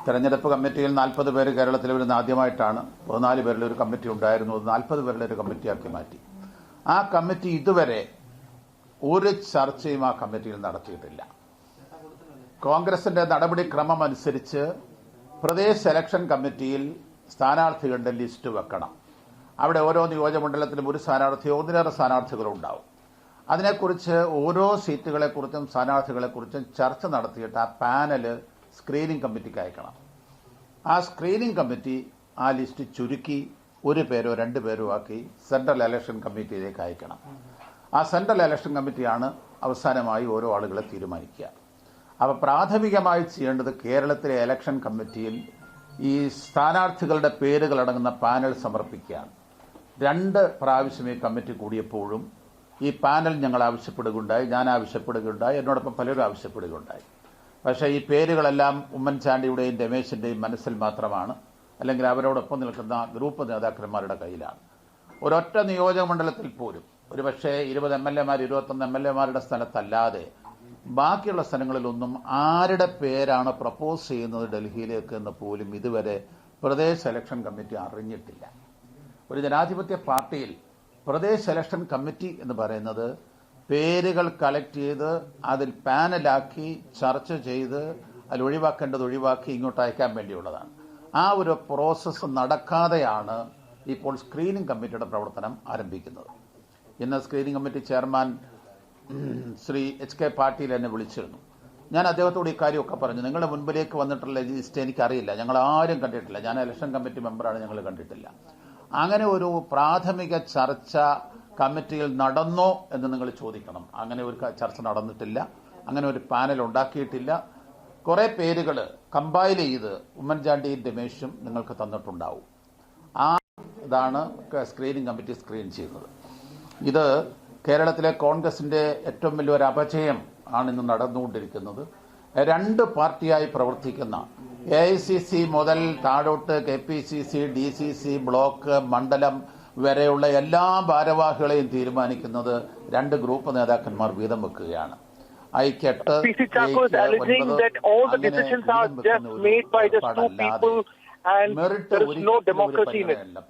തെരഞ്ഞെടുപ്പ് കമ്മിറ്റിയിൽ 40 പേര് കേരളത്തിൽ വരുന്ന ആദ്യമായിട്ടാണ്. 14 പേരുടെ ഒരു കമ്മിറ്റി ഉണ്ടായിരുന്നു, 40 പേരുടെ ഒരു കമ്മിറ്റിയാക്കി മാറ്റി. ആ കമ്മിറ്റി ഇതുവരെ ഒരു ചർച്ചയും ആ കമ്മിറ്റിയിൽ നടത്തിയിട്ടില്ല. കോൺഗ്രസിന്റെ നടപടിക്രമം അനുസരിച്ച് പ്രദേശ് സെലക്ഷൻ കമ്മിറ്റിയിൽ സ്ഥാനാർത്ഥികളുടെ ലിസ്റ്റ് വെക്കണം. അവിടെ ഓരോ നിയോജകമണ്ഡലത്തിലും ഒരു സ്ഥാനാർത്ഥിയോ ഒന്നിലേറെ സ്ഥാനാർത്ഥികളോ ഉണ്ടാവും. അതിനെക്കുറിച്ച് ഓരോ സീറ്റുകളെക്കുറിച്ചും സ്ഥാനാർത്ഥികളെക്കുറിച്ചും ചർച്ച നടത്തിയിട്ട് ആ പാനല് സ്ക്രീനിംഗ് കമ്മിറ്റിക്ക് അയക്കണം. ആ സ്ക്രീനിംഗ് കമ്മിറ്റി ആ ലിസ്റ്റ് ചുരുക്കി 1 പേരോ 2 പേരോ ആക്കി സെൻട്രൽ ഇലക്ഷൻ കമ്മിറ്റിയിലേക്ക് അയക്കണം. ആ സെൻട്രൽ ഇലക്ഷൻ കമ്മിറ്റിയാണ് അവസാനമായി ഓരോ ആളുകളെ തീരുമാനിക്കുക. അപ്പോൾ പ്രാഥമികമായി ചെയ്യേണ്ടത് കേരളത്തിലെ ഇലക്ഷൻ കമ്മിറ്റിയിൽ ഈ സ്ഥാനാർത്ഥികളുടെ പേരുകളടങ്ങുന്ന പാനൽ സമർപ്പിക്കുകയാണ്. 2 പ്രാവശ്യം ഈ കമ്മിറ്റി കൂടിയപ്പോഴും ഈ പാനൽ ഞങ്ങൾ ആവശ്യപ്പെടുകയുണ്ടായി, ഞാൻ ആവശ്യപ്പെടുകയുണ്ടായി, എന്നോടൊപ്പം പലരും ആവശ്യപ്പെടുകയുണ്ടായി. പക്ഷേ ഈ പേരുകളെല്ലാം ഉമ്മൻചാണ്ടിയുടെയും രമേശിന്റെയും മനസ്സിൽ മാത്രമാണ്, അല്ലെങ്കിൽ അവരോടൊപ്പം നിൽക്കുന്ന ഗ്രൂപ്പ് നേതാക്കന്മാരുടെ കയ്യിലാണ്. ഒരൊറ്റ നിയോജക മണ്ഡലത്തിൽ പോലും ഒരുപക്ഷെ 20 MLA-മാർ 21 MLA-മാരുടെ സ്ഥലത്തല്ലാതെ ബാക്കിയുള്ള സ്ഥലങ്ങളിലൊന്നും ആരുടെ പേരാണ് പ്രപ്പോസ് ചെയ്യുന്നത് ഡൽഹിയിലേക്ക് എന്ന് പോലും ഇതുവരെ പ്രദേശ് സെലക്ഷൻ കമ്മിറ്റി അറിഞ്ഞിട്ടില്ല. ഒരു ജനാധിപത്യ പാർട്ടിയിൽ പ്രദേശ് സെലക്ഷൻ കമ്മിറ്റി എന്ന് പറയുന്നത് പേരുകൾ കളക്ട് ചെയ്ത് അതിൽ പാനലാക്കി ചർച്ച ചെയ്ത് അതിൽ ഒഴിവാക്കേണ്ടത് ഒഴിവാക്കി ഇങ്ങോട്ട് അയക്കാൻ വേണ്ടിയുള്ളതാണ്. ആ ഒരു പ്രോസസ്സ് നടക്കാതെയാണ് ഇപ്പോൾ സ്ക്രീനിംഗ് കമ്മിറ്റിയുടെ പ്രവർത്തനം ആരംഭിക്കുന്നത്. ഇന്ന് screening committee chairman Shri HK Patil എന്നെ വിളിച്ചിരുന്നു. ഞാൻ അദ്ദേഹത്തോട് ഈ കാര്യമൊക്കെ പറഞ്ഞു. നിങ്ങളുടെ മുൻപിലേക്ക് വന്നിട്ടുള്ള ലിസ്റ്റ് എനിക്കറിയില്ല, ഞങ്ങൾ ആരും കണ്ടിട്ടില്ല, ഞാൻ ഇലക്ഷൻ കമ്മിറ്റി മെമ്പറാണ്, ഞങ്ങൾ കണ്ടിട്ടില്ല. അങ്ങനെ ഒരു പ്രാഥമിക ചർച്ച കമ്മിറ്റിയിൽ നടന്നോ എന്ന് നിങ്ങൾ ചോദിക്കണം. അങ്ങനെ ഒരു ചർച്ച നടന്നിട്ടില്ല, അങ്ങനെ ഒരു പാനൽ ഉണ്ടാക്കിയിട്ടില്ല. കുറെ പേരുകൾ കമ്പൈൽ ചെയ്ത് ഉമ്മൻചാണ്ടിയും രമേശും നിങ്ങൾക്ക് തന്നിട്ടുണ്ടാവും. ഇതാണ് സ്ക്രീനിംഗ് കമ്മിറ്റി സ്ക്രീൻ ചെയ്യുന്നത്. ഇത് കേരളത്തിലെ കോൺഗ്രസിന്റെ ഏറ്റവും വലിയൊരു അപജയം ആണ് ഇന്ന് നടന്നുകൊണ്ടിരിക്കുന്നത്. 2 പാർട്ടിയായി പ്രവർത്തിക്കുന്ന AICC മുതൽ താഴോട്ട് KPCC, DCC, ബ്ലോക്ക്, മണ്ഡലം വരെയുള്ള എല്ലാ ഭാരവാഹികളെയും തീരുമാനിക്കുന്നത് 2 ഗ്രൂപ്പ് നേതാക്കന്മാർ വീതം വെക്കുകയാണ്. ഐക്യട്ട്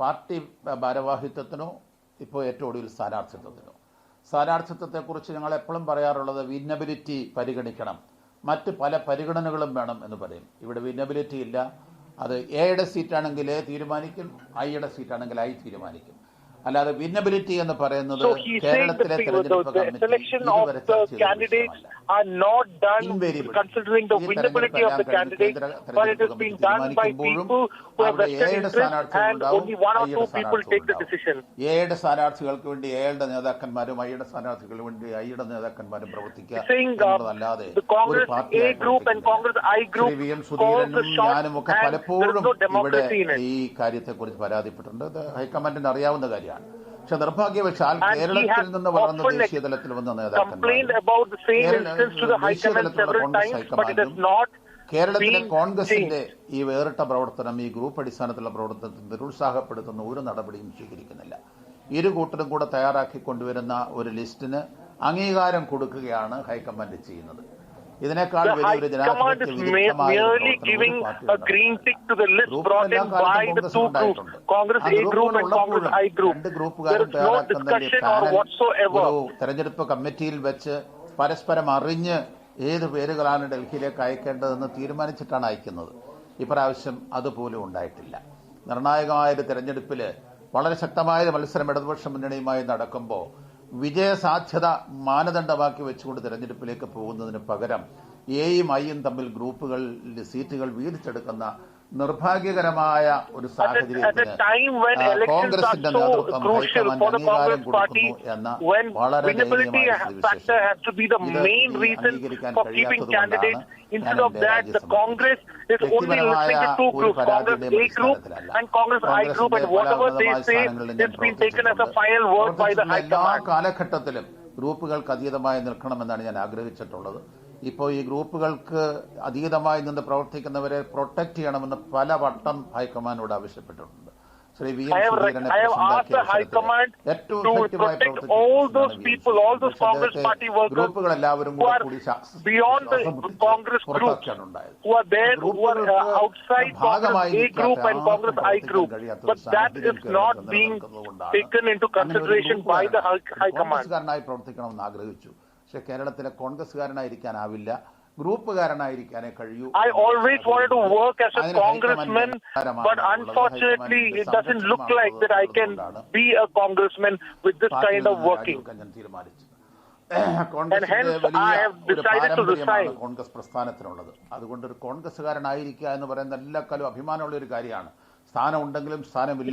പാർട്ടി ഭാരവാഹിത്വത്തിനോ ഇപ്പോൾ ഏറ്റവും ഒടുവിൽ സ്ഥാനാർത്ഥിത്വത്തെക്കുറിച്ച് ഞങ്ങൾ എപ്പോഴും പറയാറുള്ളത് വിന്നബിലിറ്റി പരിഗണിക്കണം, മറ്റ് പല പരിഗണനകളും വേണം എന്ന് പറയും. ഇവിടെ വിന്നബിലിറ്റി ഇല്ല. അത് എയുടെ സീറ്റാണെങ്കിൽ എ തീരുമാനിക്കും, ഐയുടെ സീറ്റാണെങ്കിൽ ഐ തീരുമാനിക്കും. അല്ലാതെ വിന്നബിലിറ്റി എന്ന് പറയുന്നത് കേരളത്തിലെ തെരഞ്ഞെടുപ്പ് എയുടെ സ്ഥാനാർത്ഥികൾക്ക് വേണ്ടി എയുടെ നേതാക്കന്മാരും ഐയുടെ സ്ഥാനാർത്ഥികൾക്ക് വേണ്ടി ഐയുടെ നേതാക്കന്മാരും പ്രവർത്തിക്കുക എന്നതല്ലാതെ ഒരു പാർട്ടിയായി സുധീരനും ഞാനും ഒക്കെ പലപ്പോഴും ഇവിടെ ഈ കാര്യത്തെക്കുറിച്ച് പരാതിപ്പെട്ടിട്ടുണ്ട്. ഹൈക്കമാൻഡിന് അറിയാവുന്ന കാര്യമാണ്. പക്ഷെ നിർഭാഗ്യവശാൽ കേരളത്തിൽ നിന്ന് വളർന്ന ദേശീയ തലത്തിൽ വന്ന കേരളത്തിലെ കോൺഗ്രസിന്റെ ഈ വേറിട്ട പ്രവർത്തനം, ഈ ഗ്രൂപ്പ് അടിസ്ഥാനത്തിലുള്ള പ്രവർത്തനത്തിൽ നിരുത്സാഹപ്പെടുത്തുന്ന ഒരു നടപടിയും സ്വീകരിക്കുന്നില്ല. ഇരു കൂട്ടരും കൂടെ തയ്യാറാക്കി കൊണ്ടുവരുന്ന ഒരു ലിസ്റ്റിന് അംഗീകാരം കൊടുക്കുകയാണ് ഹൈക്കമാൻഡ് ചെയ്യുന്നത്. ഇതിനേക്കാൾ വലിയൊരു ജനാധിപത്യ വിരുദ്ധമായ ഗ്രൂപ്പുകാരും ഒരു തെരഞ്ഞെടുപ്പ് കമ്മിറ്റിയിൽ വെച്ച് പരസ്പരം അറിഞ്ഞ് ഏത് പേരുകളാണ് ഡൽഹിയിലേക്ക് അയക്കേണ്ടതെന്ന് തീരുമാനിച്ചിട്ടാണ് അയക്കുന്നത്. ഇപ്രാവശ്യം അതുപോലും ഉണ്ടായിട്ടില്ല. നിർണായകമായ ഒരു തെരഞ്ഞെടുപ്പിൽ വളരെ ശക്തമായ മത്സരം ഇടതുപക്ഷ മുന്നണിയുമായി നടക്കുമ്പോൾ വിജയസാധ്യത മാനദണ്ഡമാക്കി വെച്ചുകൊണ്ട് തെരഞ്ഞെടുപ്പിലേക്ക് പോകുന്നതിന് പകരം എയും ഐയും തമ്മിൽ സീറ്റുകൾ വീതിച്ചെടുക്കുന്ന നിർഭാഗ്യകരമായ ഒരു സാഹചര്യത്തിന് കോൺഗ്രസിന്റെ നേതൃത്വം ഹൈക്കമാൻഡ് അംഗീകാരം കൊടുക്കുന്നു എന്ന വളരെ ദയനീയമായ സ്ഥിതിവിശേഷം അംഗീകരിക്കാൻ കഴിയാത്തതുകൊണ്ടാണ് ഞാൻ എന്റെ രാജ്യസഭയിൽ വ്യക്തിപരമായ ഒരു പരാതിയുടെയും അടിസ്ഥാനത്തിലല്ല, കോൺഗ്രസിന്റെ പല ഉന്നതമായ സ്ഥാനങ്ങളിൽ ഞാൻ പ്രവർത്തിച്ചിട്ടുണ്ട്. എല്ലാ കാലഘട്ടത്തിലും ഗ്രൂപ്പുകൾക്ക് അതീതമായി നിൽക്കണമെന്നാണ് ഞാൻ ആഗ്രഹിച്ചിട്ടുള്ളത്. ഇപ്പോൾ ഈ ഗ്രൂപ്പുകൾക്ക് അതീതമായി നിന്ന് പ്രവർത്തിക്കുന്നവരെ പ്രൊട്ടക്ട് ചെയ്യണമെന്ന് പലവട്ടം ഹൈക്കമാൻഡോട് ആവശ്യപ്പെട്ടിട്ടുണ്ട്. I have asked the High Command to protect all those people, all those Congress party workers who are beyond the Congress groups, who are there, who are outside Congress A group and Congress I group. But that is not being taken into consideration by the High Command. I always wanted to work as a congressman, but unfortunately it doesn't look like that I can be a congressman with this kind of working. And hence I have decided to resign. It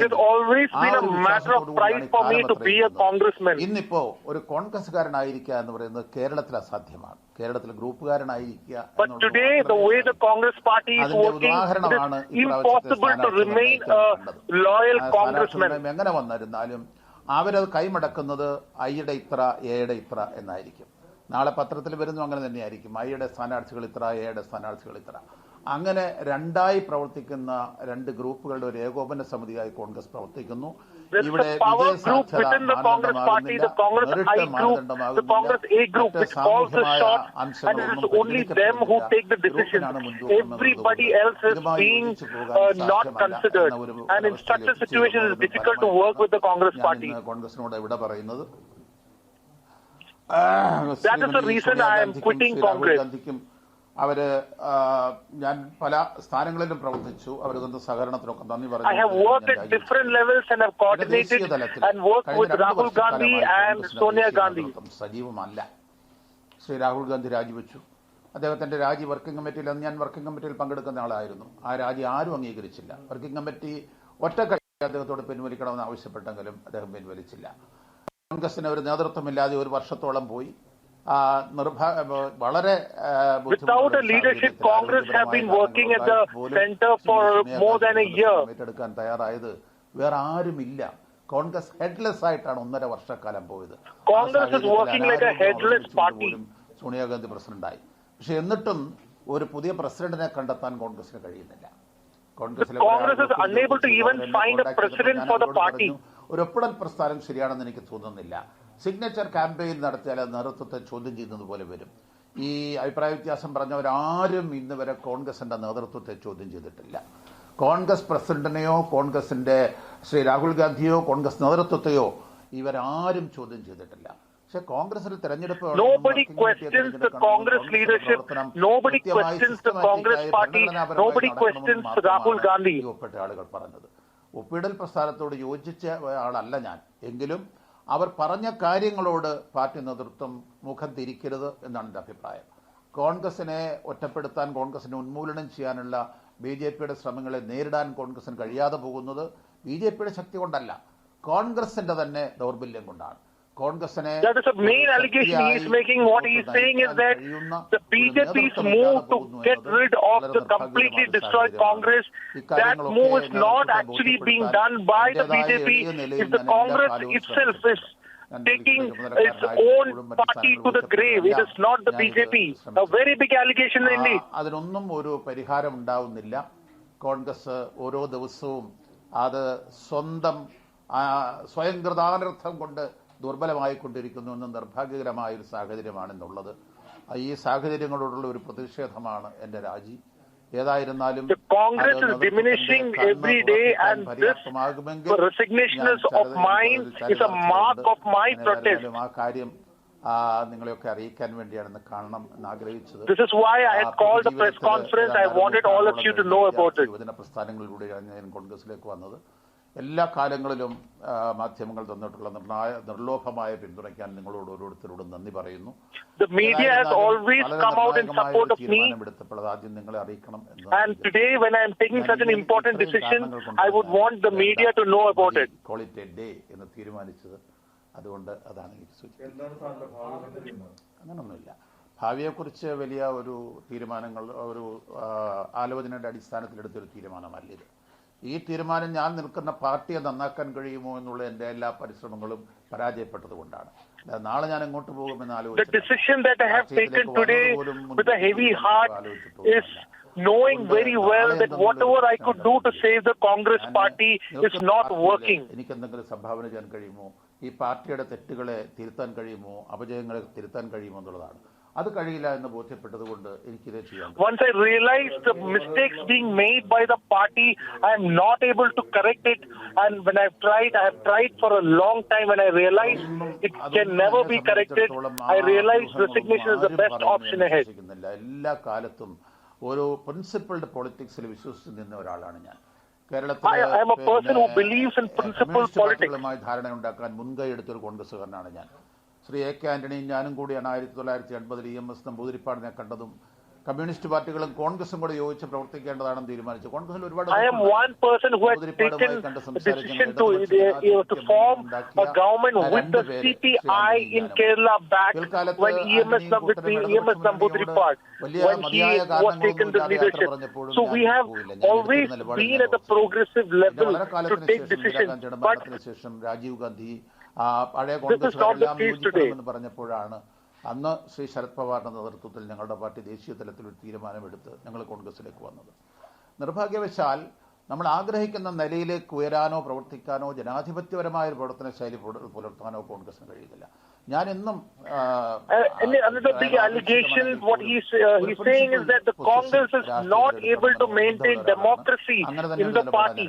has always been a matter of pride for me to be a congressman. But today, the way the Congress party is working, it is impossible to remain a loyal congressman. അവരത് കൈമടക്കുന്നത് ഐയുടെ ഇത്ര എയുടെ ഇത്ര എന്നായിരിക്കും. നാളെ പത്രത്തിൽ വരുന്നു അങ്ങനെ തന്നെയായിരിക്കും. ഐയുടെ സ്ഥാനാർത്ഥികൾ ഇത്ര, എയുടെ സ്ഥാനാർത്ഥികൾ ഇത്ര. അങ്ങനെ രണ്ടായി പ്രവർത്തിക്കുന്ന രണ്ട് ഗ്രൂപ്പുകളുടെ ഒരു ഏകോപന സമിതിയായി കോൺഗ്രസ് പ്രവർത്തിക്കുന്നു. ഇവിടെ കോൺഗ്രസിനോട് ഇവിടെ പറയുന്നത് ഗാന്ധിക്കും അവര് ഞാൻ പല സ്ഥാനങ്ങളിലും പ്രവർത്തിച്ചു. അവർക്ക് സഹകരണത്തിനൊക്കെ നന്ദി പറഞ്ഞു. സജീവമല്ല. ശ്രീ രാഹുൽ ഗാന്ധി രാജിവെച്ചു. അദ്ദേഹത്തിന്റെ രാജി വർക്കിംഗ് കമ്മിറ്റിയിൽ, ഞാൻ വർക്കിംഗ് കമ്മിറ്റിയിൽ പങ്കെടുക്കുന്ന ആളായിരുന്നു. ആ രാജി ആരും അംഗീകരിച്ചില്ല. വർക്കിംഗ് കമ്മിറ്റി ഒറ്റക്കൈ അദ്ദേഹത്തോട് പിൻവലിക്കണമെന്ന് ആവശ്യപ്പെട്ടെങ്കിലും അദ്ദേഹം പിൻവലിച്ചില്ല. കോൺഗ്രസിന് ഒരു നേതൃത്വമില്ലാതെ ഒരു വർഷത്തോളം പോയി. Without a leadership, Congress have been working at the center for more than a year. ഏറ്റെടുക്കാൻ തയ്യാറായത് വേറെ ആരുമില്ല. കോൺഗ്രസ് ഹെഡ്ലെസ് ആയിട്ടാണ് 1.5 വർഷക്കാലം പോയത്. Congress is working like a headless party. Sonia Gandhi പ്രസിഡന്റായി. പക്ഷെ എന്നിട്ടും ഒരു പുതിയ പ്രസിഡന്റിനെ കണ്ടെത്താൻ കോൺഗ്രസിന് കഴിയുന്നില്ല. Congress is unable to even find a president for the party. ഒരു ഒപ്പിടൽ പ്രസ്ഥാനം ശരിയാണെന്ന് എനിക്ക് തോന്നുന്നില്ല. സിഗ്നേച്ചർ ക്യാമ്പയിൻ നടത്തിയാൽ നേതൃത്വത്തെ ചോദ്യം ചെയ്യുന്നത് പോലെ വരും. ഈ അഭിപ്രായ വ്യത്യാസം പറഞ്ഞവരാരും ഇന്ന് വരെ കോൺഗ്രസിന്റെ നേതൃത്വത്തെ ചോദ്യം ചെയ്തിട്ടില്ല. കോൺഗ്രസ് പ്രസിഡന്റിനെയോ കോൺഗ്രസിന്റെ ശ്രീ രാഹുൽ ഗാന്ധിയോ കോൺഗ്രസ് നേതൃത്വത്തെയോ ഇവരാരും ചോദ്യം ചെയ്തിട്ടില്ല. പക്ഷെ കോൺഗ്രസിൽ തെരഞ്ഞെടുപ്പ് ഒപ്പിട്ട ആളുകൾ പറഞ്ഞത് ഒപ്പിടൽ പ്രസ്ഥാനത്തോട് യോജിച്ച ആളല്ല ഞാൻ. എങ്കിലും അവർ പറഞ്ഞ കാര്യങ്ങളോട് പാർട്ടി നേതൃത്വം മുഖം തിരിക്കരുത് എന്നാണ് എൻ്റെ അഭിപ്രായം. കോൺഗ്രസിനെ ഒറ്റപ്പെടുത്താൻ, കോൺഗ്രസിനെ ഉന്മൂലനം ചെയ്യാനുള്ള ബിജെപിയുടെ ശ്രമങ്ങളെ നേരിടാൻ കോൺഗ്രസിന് കഴിയാതെ പോകുന്നത് ബിജെപിയുടെ ശക്തി കൊണ്ടല്ല, കോൺഗ്രസിന്റെ തന്നെ ദൗർബല്യം കൊണ്ടാണ്. കോൺഗ്രസിനെ That is the main allegation he is making. What he is saying is that the BJP's move to get rid of the completely destroyed Congress, that move is not actually being done by the BJP. If the Congress itself is taking its own party to the grave, it is not the BJP. A very big allegation indeed. അതിനൊന്നും ഒരു പരിഹാരം ഉണ്ടാവുന്നില്ല. കോൺഗ്രസ് ഓരോ ദിവസവും അത് സ്വയം കൃതാനർത്ഥം കൊണ്ട് ദുർബലമായിക്കൊണ്ടിരിക്കുന്നു എന്ന നിർഭാഗ്യകരമായ ഒരു സാഹചര്യമാണെന്നുള്ളത്. ഈ സാഹചര്യങ്ങളോടുള്ള ഒരു പ്രതിഷേധമാണ് എന്റെ രാജി. ഏതായിരുന്നാലും Congress is diminishing every day, and this resignation of mine is a mark of my protest. ആ കാര്യം നിങ്ങളെയൊക്കെ അറിയിക്കാൻ വേണ്ടിയാണ് കാണണം എന്ന് ആഗ്രഹിച്ചത്. This is why I had called the press conference. I wanted all of you to know about it. യുവജന പ്രസ്ഥാനങ്ങളിലൂടെയാണ് ഞാൻ കോൺഗ്രസിലേക്ക് വന്നത്. എല്ലാ കാലങ്ങളിലും മാധ്യമങ്ങൾ തന്നിട്ടുള്ള നിർലോഭമായ പിന്തുണയ്ക്കാൻ നിങ്ങളോട് ഓരോരുത്തരോടും നന്ദി പറയുന്നു. The media has always come out in support of me. ആദ്യം നിങ്ങളെ അറിയിക്കണം. And today when I am taking such an important decision, I would want the media to know about it. Call it a day എന്ന് തീരുമാനിച്ചത് അതുകൊണ്ട് അതാണ് എനിക്ക് സൂചിപ്പിക്കുന്നത്. അങ്ങനൊന്നുമില്ല. ഭാവിയെക്കുറിച്ച് വലിയ ഒരു തീരുമാനങ്ങൾ, ഒരു ആലോചനയുടെ അടിസ്ഥാനത്തിലെടുത്തൊരു തീരുമാനമല്ല ഇത്. ഈ തീരുമാനം ഞാൻ നിൽക്കുന്ന പാർട്ടിയെ നന്നാക്കാൻ കഴിയുമോ എന്നുള്ള എൻ്റെ എല്ലാ പരിശ്രമങ്ങളും പരാജയപ്പെട്ടതുകൊണ്ടാണ്. നാളെ ഞാൻ എങ്ങോട്ട് പോകുമെന്ന് The decision that I have taken today with a heavy heart is knowing very well that whatever I could do to save the Congress party is not working. എനിക്കെന്തെങ്കിലും സംഭാവന ചെയ്യാൻ കഴിയുമോ, ഈ പാർട്ടിയുടെ തെറ്റുകളെ തിരുത്താൻ കഴിയുമോ, അപജയങ്ങളെ തിരുത്താൻ കഴിയുമോ എന്നുള്ളതാണ്. അത് കഴിയില്ല എന്ന് ബോധ്യപ്പെട്ടതുകൊണ്ട് എനിക്കിതേ ചെയ്യാം. Once I realized the mistakes being made by the party, I am not able to correct it. And when I have tried for a long time. When I realized it can never be corrected, I realized resignation is the best option ahead. എല്ലാ കാലത്തും ഒരു principled പൊളിറ്റിക്സിൽ വിശ്വസിച്ച് നിന്ന ഒരാളാണ് ഞാൻ. I am a person who believes in principled politics. ധാരണയുണ്ടാക്കാൻ മുൻകൈ എടുത്തൊരു കോൺഗ്രസ്സുകാരനാണ് ഞാൻ. ശ്രീ എ കെ ആന്റണിയും ഞാനും കൂടിയാണ് 1980 EMS നമ്പൂതിരിപ്പാടിനെ കണ്ടതും കമ്മ്യൂണിസ്റ്റ് പാർട്ടികളും കോൺഗ്രസും കൂടെ യോജിച്ച് പ്രവർത്തിക്കേണ്ടതാണെന്ന് തീരുമാനിച്ചു. കോൺഗ്രസിൽ ഒരുപാട് I am one person who has taken the decision to form a government with the CPI in Kerala back when EMS Namboodiripad, when he was taken to leadership. So we have always been at the progressive level to take decisions. But Rajeev Gandhi this is not the case today. പറഞ്ഞപ്പോഴാണ് അന്ന് ശ്രീ ശരത് പവാറിന്റെ നേതൃത്വത്തിൽ ഞങ്ങളുടെ party ദേശീയ തലത്തിൽ ഒരു തീരുമാനമെടുത്ത് ഞങ്ങൾ കോൺഗ്രസിലേക്ക് വന്നത്. നിർഭാഗ്യവശാൽ നമ്മൾ ആഗ്രഹിക്കുന്ന നിലയിലേക്ക് ഉയരാനോ പ്രവർത്തിക്കാനോ ജനാധിപത്യപരമായ ഒരു പ്രവർത്തന ശൈലി പുലർത്താനോ കോൺഗ്രസിന് കഴിയുന്നില്ല. ഞാൻ എന്നും another big allegation what he's saying is that the Congress is not able to maintain democracy in the party.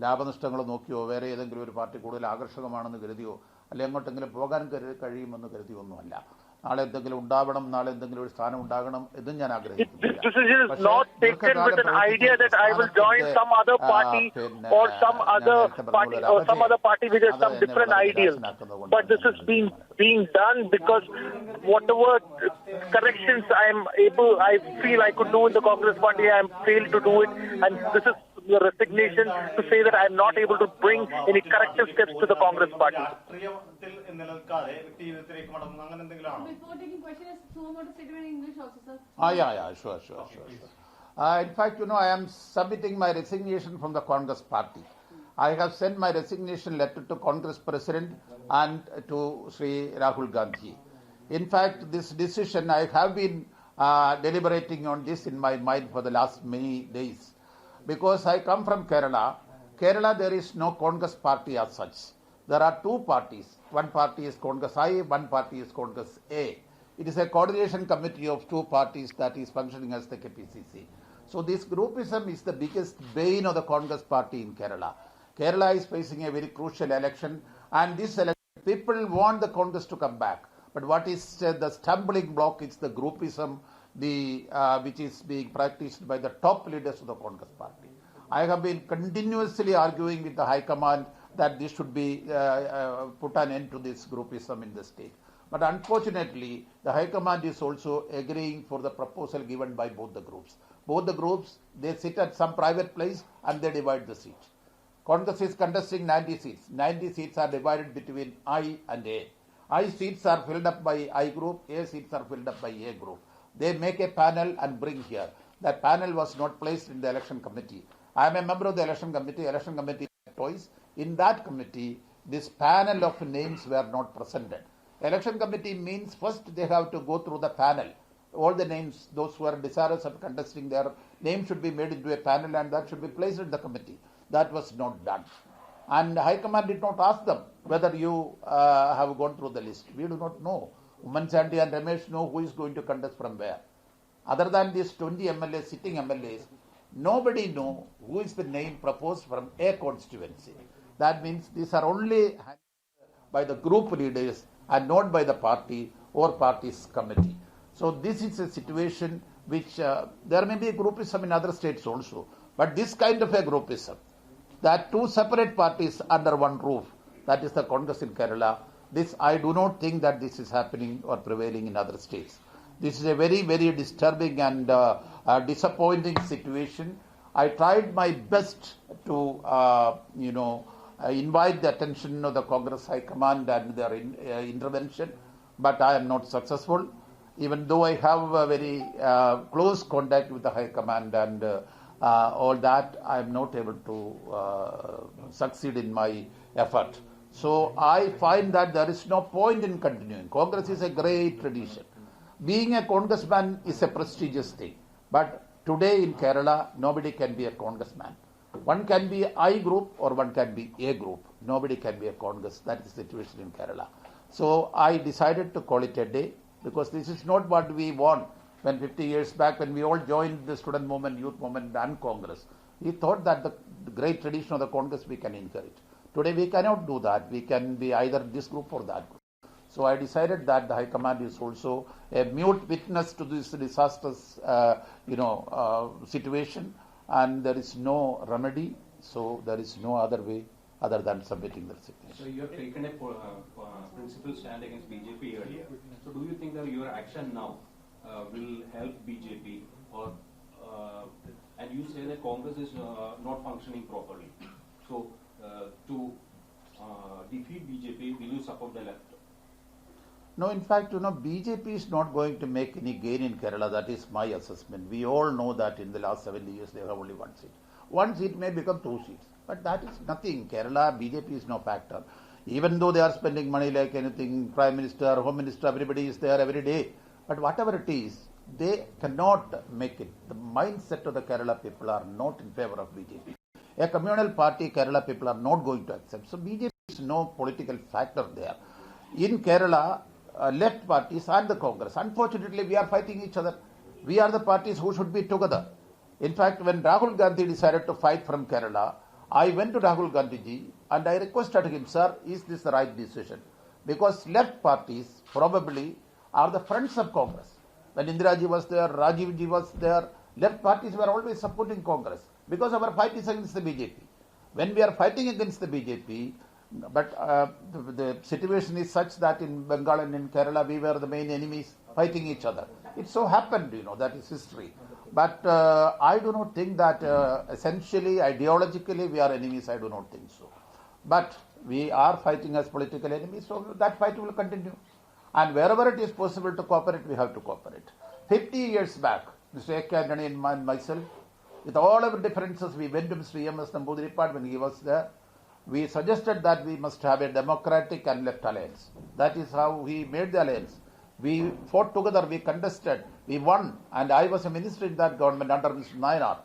ലാഭനഷ്ടങ്ങൾ നോക്കിയോ വേറെ ഏതെങ്കിലും ഒരു പാർട്ടി കൂടുതൽ ആകർഷകമാണെന്ന് കരുതിയോ അല്ലെങ്കിൽ എങ്ങോട്ടെങ്കിലും പോകാൻ കഴിയുമെന്ന് കരുതിയൊന്നുമല്ല. നാളെ എന്തെങ്കിലും ഉണ്ടാവണം, നാളെ എന്തെങ്കിലും ഒരു സ്ഥാനം ഉണ്ടാകണം എന്നും ഞാൻ ആഗ്രഹിക്കുന്നു. This decision is not taken with an idea that I will join some other party or some other party which has some different ideals. But this is being done because whatever corrections I feel I could do in the Congress party, I am failed to do it, and this is the resignation to say that I am not able to bring any corrective steps to the Congress party. Before taking questions, someone want to say it in English also, sir? Sure. In fact, I am submitting my resignation from the Congress party. I have sent my resignation letter to Congress President and to Sri Rahul Gandhi. In fact, this decision, I have been deliberating on this in my mind for the last many days. Because I come from Kerala. Kerala, there is no Congress party as such. There are two parties. One party is Congress I, one party is Congress A. It is a coordination committee of two parties that is functioning as the KPCC. So this groupism is the biggest bane of the Congress party in Kerala. Kerala is facing a very crucial election, and this election, people want the Congress to come back. But what is the stumbling block is the groupism, which is being practiced by the top leaders of the Congress party. I have been continuously arguing with the High Command that this should be put an end to this groupism in the state. But unfortunately, the High Command is also agreeing for the proposal given by both the groups. Both the groups, they sit at some private place and they divide the seats. Congress is contesting 90 seats. 90 seats are divided between I and A. I seats are filled up by I group, A seats are filled up by A group. They make a panel and bring here. That panel was not placed in the election committee. I am a member of the election committee. Election committee twice. In that committee, this panel of names were not presented. Election committee means first they have to go through the panel. All the names, those who are desirous of contesting, their name should be made into a panel and that should be placed in the committee. That was not done. And High Command did not ask them whether you have gone through the list. We do not know. Umman Chandy and Ramesh know who is going to contest from where. Other than these 20 MLAs, sitting MLAs, nobody know who is the name proposed from a constituency. That means these are only by the group leaders and not by the party or party's committee. So this is a situation which there may be a groupism in other states also, but this kind of a groupism, that two separate parties under one roof, that is the Congress in Kerala, this I do not think that this is happening or prevailing in other states. This is a very, very disturbing and disappointing situation. I tried my best to, invite the attention of the Congress High Command and their intervention, but I am not successful. Even though I have a very close contact with the High Command and all that, I am not able to succeed in my effort. So I find that there is no point in continuing. Congress is a great tradition. Being a congressman is a prestigious thing, but Today in Kerala, nobody can be a congressman. One can be I group or one can be A group. Nobody can be a congress. That is the situation in Kerala. So I decided to call it a day because this is not what we want. When 50 years back, when we all joined the student movement, youth movement and Congress, we thought that the great tradition of the Congress we can inherit. Today we cannot do that. We can be either this group or that group. So I decided that the High Command is also a mute witness to this disastrous, situation, and there is no remedy. So there is no other way other than submitting the resignation. So you have taken a principled stand against BJP earlier. So do you think that your action now will help BJP, or and you say that Congress is not functioning properly? So to defeat BJP, will you support the left? No, in fact, BJP is not going to make any gain in Kerala. That is my assessment. We all know that in the last 70 years they have only one seat. One seat may become 2 seats, but that is nothing. Kerala, BJP is no factor. Even though they are spending money like anything, Prime Minister, Home Minister, everybody is there every day. But whatever it is, they cannot make it. The mindset of the Kerala people are not in favor of BJP. A communal party, Kerala people are not going to accept. So BJP is no political factor there. In Kerala, left parties and the Congress, unfortunately, we are fighting each other. We are the parties who should be together. In fact, when Rahul Gandhi decided to fight from Kerala, I went to Rahul Gandhi ji and I requested him, sir, is this the right decision? Because left parties probably are the friends of Congress. When Indira ji was there, Rajiv ji was there, left parties were always supporting Congress because our fight is against the BJP. When we are fighting against the BJP, but the situation is such that in Bengal and in Kerala, we were the main enemies fighting each other. It so happened, that is history. But I do not think that essentially, ideologically, we are enemies. I do not think so. But we are fighting as political enemies, so that fight will continue. And wherever it is possible to cooperate, we have to cooperate. 50 years back, Mr. A. K. Antony and myself, with all our differences, we went to Mr. E.M.S. Namboodiripad when he was there. We suggested that we must have a democratic and left alliance. That is how we made the alliance. We fought together, we contested, we won, and I was a minister in that government under Mr. Nayanar.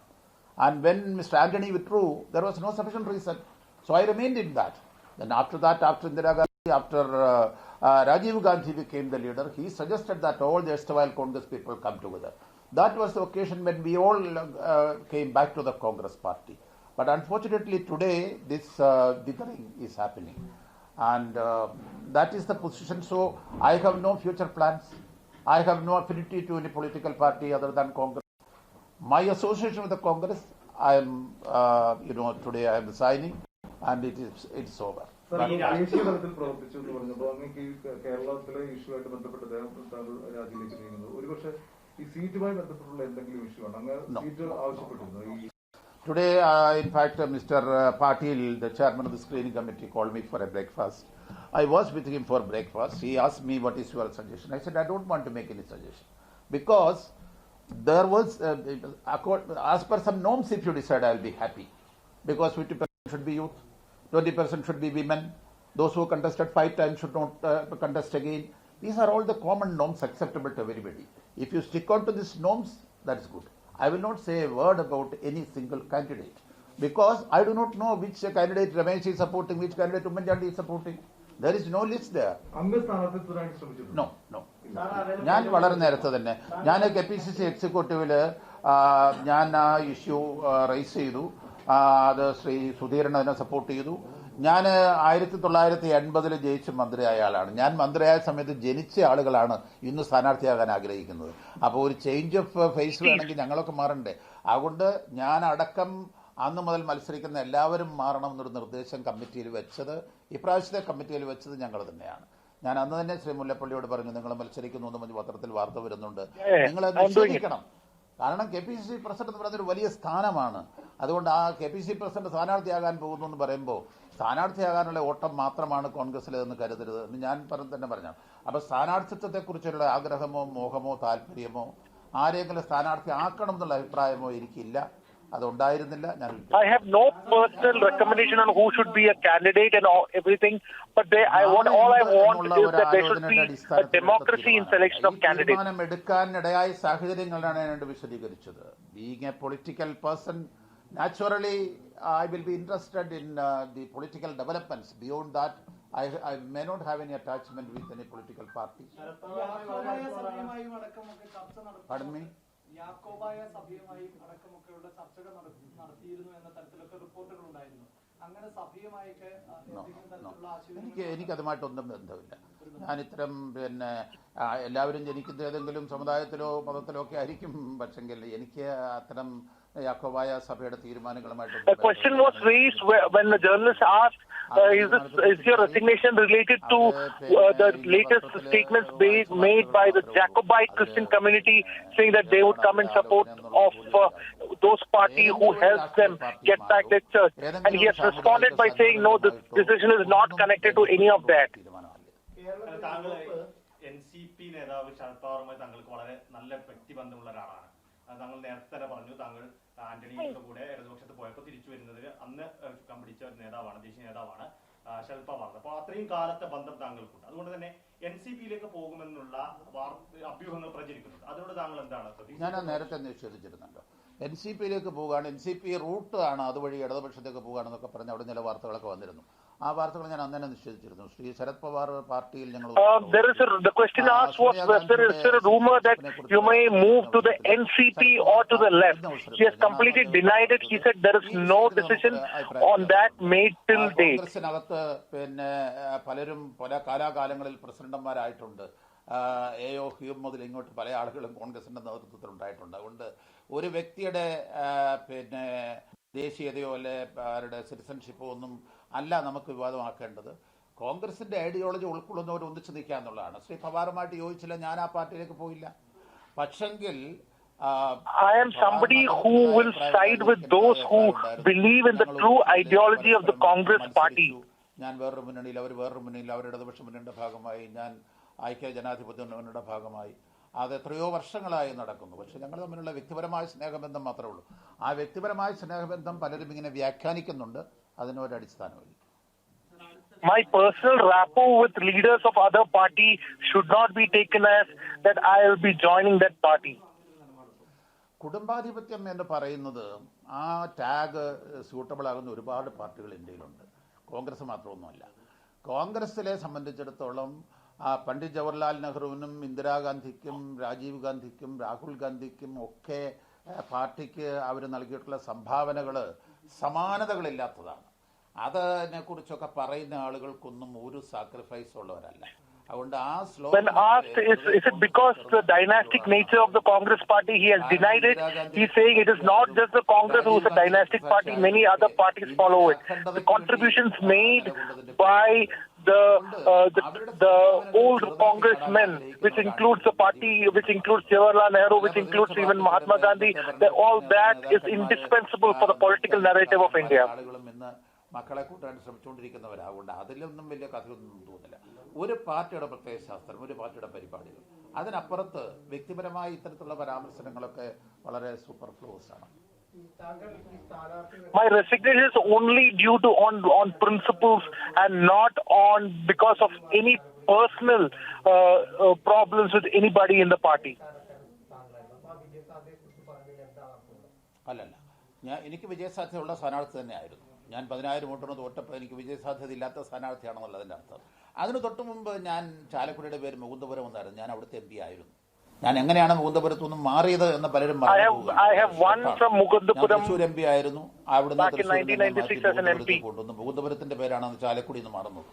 And when Mr. Antony withdrew, there was no sufficient reason. So I remained in that. Then after that, after Indira Gandhi, after Rajiv Gandhi became the leader, he suggested that all the erstwhile Congress people come together. That was the occasion when we all came back to the Congress party. But unfortunately today, this dithering is happening. And that is the position. So I have no future plans. I have no affinity to any political party other than Congress. My association with the Congress, I am, today I am resigning and it's over. ദേശീയ തലത്തിൽ പ്രവർത്തിച്ചു എന്ന് പറഞ്ഞപ്പോൾ അങ്ങേക്ക് ഈ കേരളത്തിലെ ഇഷ്യൂമായിട്ട് ബന്ധപ്പെട്ട് രാജിയിലേക്ക് നീങ്ങുന്നത് ഒരുപക്ഷെ ഈ സീറ്റുമായി ബന്ധപ്പെട്ടുള്ള എന്തെങ്കിലും ഇഷ്യൂ ആണ് അങ്ങ് സീറ്റ് ആവശ്യപ്പെട്ടിരുന്നു ഈ Today, in fact, Mr. Patil, the chairman of the screening committee, called me for a breakfast. I was with him for breakfast. He asked me, what is your suggestion? I said, I don't want to make any suggestion. Because there was, as per some norms, if you decide, I will be happy. Because 50% should be youth, 20% should be women. Those who contested 5 times should not contest again. These are all the common norms acceptable to everybody. If you stick on to these norms, that is good. I will not say a word about any single candidate because I do not know which candidate Ramesh is supporting, which candidate Ummanchandi is supporting. There is no list there. No. ഞാൻ വളരെ നേരത്തെ തന്നെ ഞാൻ KPCC എക്സിക്യൂട്ടീവിൽ ഞാൻ ആ issue rice ചെയ്തു. അത് ശ്രീ സുധീരൻ അതിനെ സപ്പോർട്ട് ചെയ്തു. ഞാൻ 1980 ജയിച്ച് മന്ത്രിയായ ആളാണ്. ഞാൻ മന്ത്രിയായ സമയത്ത് ജനിച്ച ആളുകളാണ് ഇന്ന് സ്ഥാനാർത്ഥിയാകാൻ ആഗ്രഹിക്കുന്നത്. അപ്പോൾ ഒരു ചേഞ്ച് ഓഫ് ഫേസ് വേണമെങ്കിൽ ഞങ്ങളൊക്കെ മാറണ്ടേ? അതുകൊണ്ട് ഞാൻ അടക്കം അന്ന് മുതൽ മത്സരിക്കുന്ന എല്ലാവരും മാറണമെന്നൊരു നിർദ്ദേശം കമ്മിറ്റിയിൽ വെച്ചത്, ഇപ്രാവശ്യത്തെ കമ്മിറ്റിയിൽ വെച്ചത് ഞങ്ങൾ തന്നെയാണ്. ഞാൻ അന്ന് തന്നെ ശ്രീ മുല്ലപ്പള്ളിയോട് പറഞ്ഞു, നിങ്ങൾ മത്സരിക്കുന്നു എന്ന് പറഞ്ഞ് പത്രത്തിൽ വാർത്ത വരുന്നുണ്ട്, നിങ്ങൾ നിഷേധിക്കണം. കാരണം KPCC പ്രസിഡന്റ് എന്ന് പറയുന്നൊരു വലിയ സ്ഥാനമാണ്. അതുകൊണ്ട് ആ KPCC പ്രസിഡന്റ് സ്ഥാനാർത്ഥിയാകാൻ പോകുന്നു എന്ന് പറയുമ്പോൾ സ്ഥാനാർത്ഥിയാകാനുള്ള ഓട്ടം മാത്രമാണ് കോൺഗ്രസിലെന്ന് കരുതരുത് എന്ന് ഞാൻ തന്നെ പറഞ്ഞു. അപ്പോൾ സ്ഥാനാർത്ഥിത്വത്തെക്കുറിച്ചുള്ള ആഗ്രഹമോ മോഹമോ താല്പര്യമോ ആരെങ്കിലും സ്ഥാനാർത്ഥി ആക്കണം എന്നുള്ള അഭിപ്രായമോ എനിക്കില്ല. അതുണ്ടായിരുന്നില്ല. ഞാൻ I have no personal recommendation on who should be a candidate and everything, but all I want is that there should be a democracy in selection of candidates. തീരുമാനം എടുക്കാനിടയായ സാഹചര്യങ്ങളാണ് ഞാൻ വിശദീകരിച്ചത്. Being A political person, naturally I will be interested in the political developments. Beyond that, I may not have any attachment with any political party. Pardon me? Yakobaya സഭയുമായി അടക്കമൊക്കെയുള്ള ചർച്ചകൾ നടത്തിയിരുന്നു എന്ന തരത്തിലൊക്കെ റിപ്പോർട്ടുകൾ ഉണ്ടായിരുന്നു. അങ്ങനെ സഭയുമായൊക്കെ എനിക്കതുമായിട്ടൊന്നും ബന്ധമില്ല. ഞാൻ ഇത്തരം എല്ലാവരും ജനിക്കുന്ന ഏതെങ്കിലും സമുദായത്തിലോ മതത്തിലോ ഒക്കെ ആയിരിക്കും, പക്ഷെങ്കിൽ എനിക്ക് അത്തരം യാക്കോബായ സഭയുടെ തീരുമാനങ്ങളുമായിട്ട്. The question was raised when the journalist asked, is your resignation related to the latest statements made by the Jacobite Christian community saying that they would come in support of those parties who helped them get back their church? And he has responded by saying, no, this decision is not connected to any of that. NCP നേതാവ് ശരത് പവാറുമായി താങ്കൾക്ക് വളരെ നല്ല വ്യക്തിബന്ധമുള്ള ഒരാളാണ്. താങ്കൾ നേരത്തെ തന്നെ പറഞ്ഞു താങ്കൾ ആന്റണിയുടെ കൂടെ ഇടതുപക്ഷത്ത് പോയപ്പോൾ തിരിച്ചു വരുന്നത് അന്ന് കമ്പിടിച്ച നേതാവാണ്, ദേശീയ നേതാവാണ് ശരത് പവാർ. അപ്പോൾ അത്രയും കാലത്തെ ബന്ധം താങ്കൾക്കുണ്ട്. അതുകൊണ്ട് തന്നെ NCPയിലേക്ക് പോകുമെന്നുള്ള അഭ്യൂഹങ്ങൾ പ്രചരിക്കുന്നുണ്ട്. അതിനോട് താങ്കൾ എന്താണ്? ഞാൻ നേരത്തെ നിഷേധിച്ചിരുന്നല്ലോ. NCPയിലേക്ക് പോവുകയാണ്, NCP റൂട്ട് ആണ്, അതുവഴി ഇടതുപക്ഷത്തേക്ക് പോവുകയാണെന്നൊക്കെ പറഞ്ഞ് അവിടെ ചില വാർത്തകളൊക്കെ വന്നിരുന്നു. ആ വാർത്തകൾ ഞാൻ അന്ന് തന്നെ നിഷേധിച്ചിരുന്നു. ശ്രീ ശരത് പവാർ പാർട്ടിയിൽ ഞങ്ങൾ the question asked was whether there is a rumor that you may move to the NCP or to the left. He has completely denied it. He said there is no decision on that made till date. കോൺഗ്രസിനകത്ത് പലരും പല കാലാകാലങ്ങളിൽ പ്രസിഡന്റുമാരായിട്ടുണ്ട്. AO Hume മുതൽ ഇങ്ങോട്ട് പല ആളുകളും കോൺഗ്രസിന്റെ നേതൃത്വത്തിൽ ഉണ്ടായിട്ടുണ്ട്. അതുകൊണ്ട് ഒരു വ്യക്തിയുടെ ദേശീയതയോ അല്ലെ അവരുടെ സിറ്റിസൺഷിപ്പോ ഒന്നും അല്ല നമുക്ക് വിവാദമാക്കേണ്ടത്. കോൺഗ്രസിന്റെ ഐഡിയോളജി ഉൾക്കൊള്ളുന്നവർ ഒന്നിച്ചു നിൽക്കുക എന്നുള്ളതാണ്. ശ്രീ പവാറുമായിട്ട് യോജിച്ചില്ല, ഞാൻ ആ പാർട്ടിയിലേക്ക് പോയില്ല. പക്ഷെങ്കിൽ I am somebody who will side with those who believe in the true ideology of the Congress party. ഞാൻ വേറൊരു മുന്നണിയിൽ, അവർ വേറൊരു മുന്നണിയിൽ, അവർ ഇടതുപക്ഷ മുന്നണിയുടെ ഭാഗമായി, ഞാൻ ഐക്യ ജനാധിപത്യ മുന്നണിയുടെ ഭാഗമായി. അത് എത്രയോ വർഷങ്ങളായി നടക്കുന്നു. പക്ഷെ ഞങ്ങൾ തമ്മിലുള്ള വ്യക്തിപരമായ സ്നേഹബന്ധം മാത്രമേ ഉള്ളൂ. ആ വ്യക്തിപരമായ സ്നേഹബന്ധം പലരും ഇങ്ങനെ വ്യാഖ്യാനിക്കുന്നുണ്ട്. അതിനൊരടിസ്ഥാനമില്ല. My personal rapport with leaders of other party should not be taken as that I will be joining that party. കുടുംബാധിപത്യം എന്ന് പറയുന്നത് ആ ടാഗ് സ്യൂട്ടബിൾ ആകുന്ന ഒരുപാട് പാർട്ടികൾ ഇന്ത്യയിലുണ്ട്. കോൺഗ്രസ് മാത്രമൊന്നുമല്ല. കോൺഗ്രസിലെ സംബന്ധിച്ചിടത്തോളം പണ്ഡിറ്റ് ജവഹർലാൽ നെഹ്റുവിനും ഇന്ദിരാഗാന്ധിക്കും രാജീവ് ഗാന്ധിക്കും രാഹുൽ ഗാന്ധിക്കും ഒക്കെ പാർട്ടിക്ക് അവർ നൽകിയിട്ടുള്ള സംഭാവനകൾ സമാനതകളില്ലാത്തതാണ്. അതിനെക്കുറിച്ചൊക്കെ പറയുന്ന ആളുകൾക്കൊന്നും ഒരു സാക്രിഫൈസ് ഉള്ളവരല്ല. അതുകൊണ്ട് ആ When asked, is it because the dynastic nature of the Congress party, he has denied it. He's saying it is not just the Congress who is a dynastic party, many other parties follow it. The contributions made by the old congressmen, which includes the party, which includes Jawaharlal Nehru, which includes even Mahatma Gandhi, all that is indispensable for the political narrative of India. മക്കളെ കൂട്ടാൻ ശ്രമിച്ചുകൊണ്ടിരിക്കുന്നവരാകൊണ്ട് അതിലൊന്നും വലിയ കഥയൊന്നും തോന്നില്ല. ഒരു പാർട്ടിയുടെ പ്രത്യേക ശാസ്ത്രം, ഒരു പാർട്ടിയുടെ പരിപാടികൾ, അതിനപ്പുറത്ത് വ്യക്തിപരമായ ഇത്തരത്തിലുള്ള പരാമർശനങ്ങളൊക്കെ വളരെ സൂപ്പർഫ്ലൂസ് ആണ്. My resignation is only due to on principles and not on because of any personal problems with anybody in the party. അല്ലല്ല, എനിക്ക് വിജയസാധ്യതയുള്ള സ്ഥാനാർത്ഥി തന്നെയായിരുന്നു. ഞാൻ 10,000 വോട്ടിന് തോറ്റപ്പോൾ എനിക്ക് വിജയസാധ്യത ഇല്ലാത്ത സ്ഥാനാർത്ഥിയാണെന്നുള്ളതിൻ്റെ അർത്ഥം. അതിന് തൊട്ട് മുമ്പ് ഞാൻ ചാലക്കുടിയുടെ പേര് മുകുന്ദപുരം എന്നായിരുന്നു. ഞാൻ അവിടുത്തെ MP ആയിരുന്നു. ഞാൻ എങ്ങനെയാണ് മുകുന്ദപുരത്തു നിന്നും മാറിയത് എന്ന് പലരും തൃശ്ശൂർ MP ആയിരുന്നു. അവിടുന്ന് കൊണ്ടുവന്ന് മുകുന്ദപുരത്തിന്റെ പേരാണ് ചാലക്കുടി എന്ന് മാറുന്നത്.